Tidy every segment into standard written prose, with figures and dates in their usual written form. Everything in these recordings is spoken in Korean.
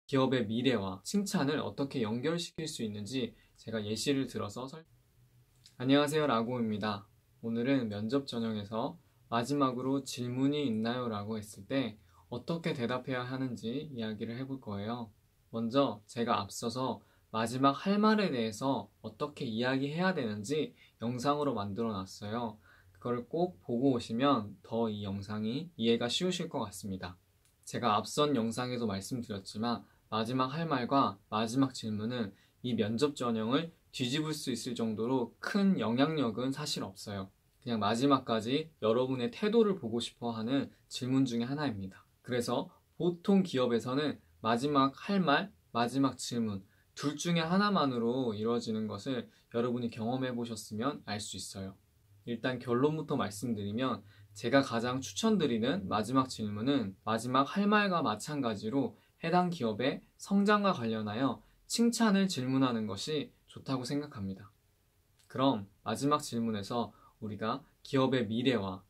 기업의 미래와 칭찬을 어떻게 연결시킬 수 있는지 제가 예시를 들어서 안녕하세요, 라고입니다. 오늘은 면접 전형에서 마지막으로 질문이 있나요? 라고 했을 때 어떻게 대답해야 하는지 이야기를 해볼 거예요. 먼저 제가 앞서서 마지막 할 말에 대해서 어떻게 이야기해야 되는지 영상으로 만들어 놨어요. 그걸 꼭 보고 오시면 더 이 영상이 이해가 쉬우실 것 같습니다. 제가 앞선 영상에도 말씀드렸지만 마지막 할 말과 마지막 질문은 이 면접 전형을 뒤집을 수 있을 정도로 큰 영향력은 사실 없어요. 그냥 마지막까지 여러분의 태도를 보고 싶어 하는 질문 중에 하나입니다. 그래서 보통 기업에서는 마지막 할 말, 마지막 질문 둘 중에 하나만으로 이루어지는 것을 여러분이 경험해 보셨으면 알 수 있어요. 일단 결론부터 말씀드리면 제가 가장 추천드리는 마지막 질문은 마지막 할 말과 마찬가지로 해당 기업의 성장과 관련하여 칭찬을 질문하는 것이 좋다고 생각합니다. 그럼 마지막 질문에서 우리가 기업의 미래와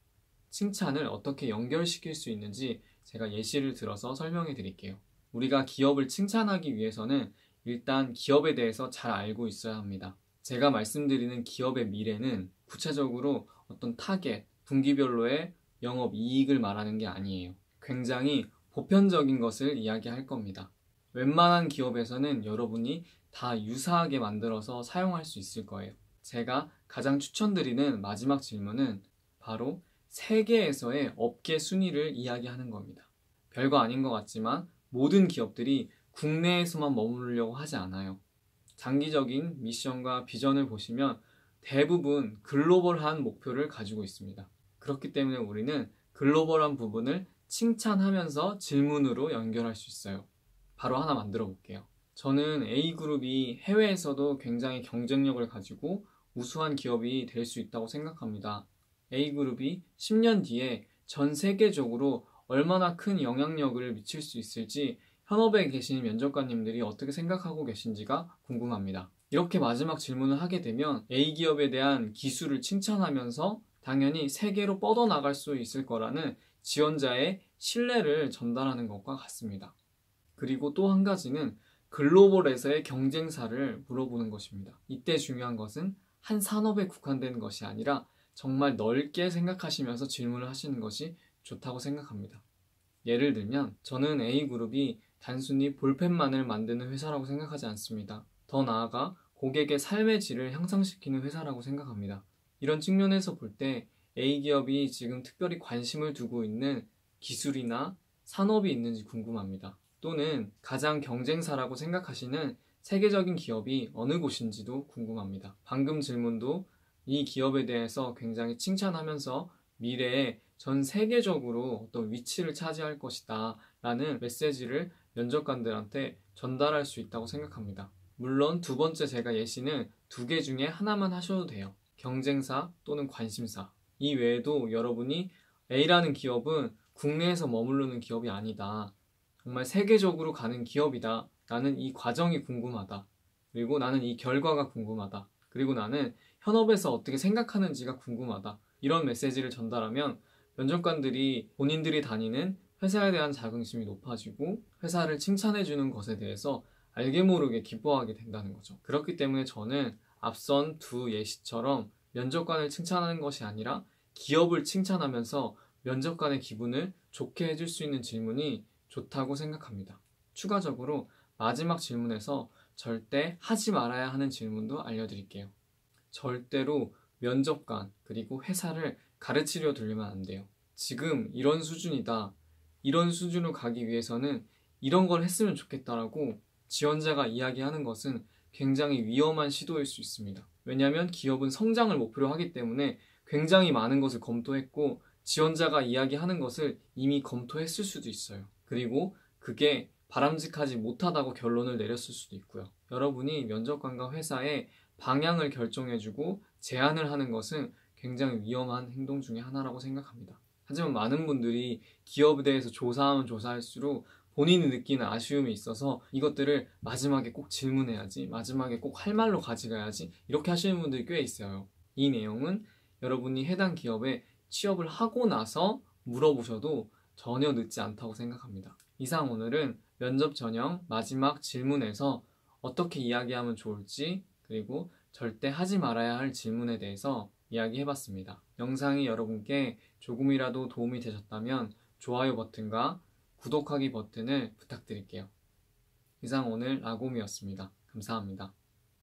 칭찬을 어떻게 연결시킬 수 있는지 제가 예시를 들어서 설명해 드릴게요. 우리가 기업을 칭찬하기 위해서는 일단 기업에 대해서 잘 알고 있어야 합니다. 제가 말씀드리는 기업의 미래는 구체적으로 어떤 타겟, 분기별로의 영업 이익을 말하는 게 아니에요. 굉장히 보편적인 것을 이야기할 겁니다. 웬만한 기업에서는 여러분이 다 유사하게 만들어서 사용할 수 있을 거예요. 제가 가장 추천드리는 마지막 질문은 바로 세계에서의 업계 순위를 이야기하는 겁니다. 별거 아닌 것 같지만 모든 기업들이 국내에서만 머무르려고 하지 않아요. 장기적인 미션과 비전을 보시면 대부분 글로벌한 목표를 가지고 있습니다. 그렇기 때문에 우리는 글로벌한 부분을 칭찬하면서 질문으로 연결할 수 있어요. 바로 하나 만들어 볼게요. 저는 A그룹이 해외에서도 굉장히 경쟁력을 가지고 우수한 기업이 될 수 있다고 생각합니다. A그룹이 10년 뒤에 전 세계적으로 얼마나 큰 영향력을 미칠 수 있을지 현업에 계신 면접관님들이 어떻게 생각하고 계신지가 궁금합니다. 이렇게 마지막 질문을 하게 되면 A기업에 대한 기술을 칭찬하면서 당연히 세계로 뻗어나갈 수 있을 거라는 지원자의 신뢰를 전달하는 것과 같습니다. 그리고 또 한 가지는 글로벌에서의 경쟁사를 물어보는 것입니다. 이때 중요한 것은 한 산업에 국한되는 것이 아니라 정말 넓게 생각하시면서 질문을 하시는 것이 좋다고 생각합니다. 예를 들면 저는 A그룹이 단순히 볼펜만을 만드는 회사라고 생각하지 않습니다. 더 나아가 고객의 삶의 질을 향상시키는 회사라고 생각합니다. 이런 측면에서 볼 때 A기업이 지금 특별히 관심을 두고 있는 기술이나 산업이 있는지 궁금합니다. 또는 가장 경쟁사라고 생각하시는 세계적인 기업이 어느 곳인지도 궁금합니다. 방금 질문도 이 기업에 대해서 굉장히 칭찬하면서 미래에 전 세계적으로 어떤 위치를 차지할 것이다 라는 메시지를 면접관들한테 전달할 수 있다고 생각합니다. 물론 두 번째 제가 예시는 두 개 중에 하나만 하셔도 돼요. 경쟁사 또는 관심사. 이 외에도 여러분이 A라는 기업은 국내에서 머무르는 기업이 아니다. 정말 세계적으로 가는 기업이다. 나는 이 과정이 궁금하다. 그리고 나는 이 결과가 궁금하다. 그리고 나는 현업에서 어떻게 생각하는지가 궁금하다. 이런 메시지를 전달하면 면접관들이 본인들이 다니는 회사에 대한 자긍심이 높아지고 회사를 칭찬해주는 것에 대해서 알게 모르게 기뻐하게 된다는 거죠. 그렇기 때문에 저는 앞선 두 예시처럼 면접관을 칭찬하는 것이 아니라 기업을 칭찬하면서 면접관의 기분을 좋게 해줄 수 있는 질문이 좋다고 생각합니다. 추가적으로 마지막 질문에서 절대 하지 말아야 하는 질문도 알려드릴게요. 절대로 면접관 그리고 회사를 가르치려 들리면 안 돼요. 지금 이런 수준이다. 이런 수준으로 가기 위해서는 이런 걸 했으면 좋겠다라고 지원자가 이야기하는 것은 굉장히 위험한 시도일 수 있습니다. 왜냐하면 기업은 성장을 목표로 하기 때문에 굉장히 많은 것을 검토했고 지원자가 이야기하는 것을 이미 검토했을 수도 있어요. 그리고 그게 바람직하지 못하다고 결론을 내렸을 수도 있고요. 여러분이 면접관과 회사의 방향을 결정해주고 제안을 하는 것은 굉장히 위험한 행동 중에 하나라고 생각합니다. 하지만 많은 분들이 기업에 대해서 조사하면 조사할수록 본인이 느끼는 아쉬움이 있어서 이것들을 마지막에 꼭 질문해야지, 마지막에 꼭 할 말로 가져가야지 이렇게 하시는 분들이 꽤 있어요. 이 내용은 여러분이 해당 기업에 취업을 하고 나서 물어보셔도 전혀 늦지 않다고 생각합니다. 이상 오늘은 면접 전형 마지막 질문에서 어떻게 이야기하면 좋을지, 그리고 절대 하지 말아야 할 질문에 대해서 이야기해봤습니다. 영상이 여러분께 조금이라도 도움이 되셨다면 좋아요 버튼과 구독하기 버튼을 부탁드릴게요. 이상 오늘 라곰이었습니다. 감사합니다.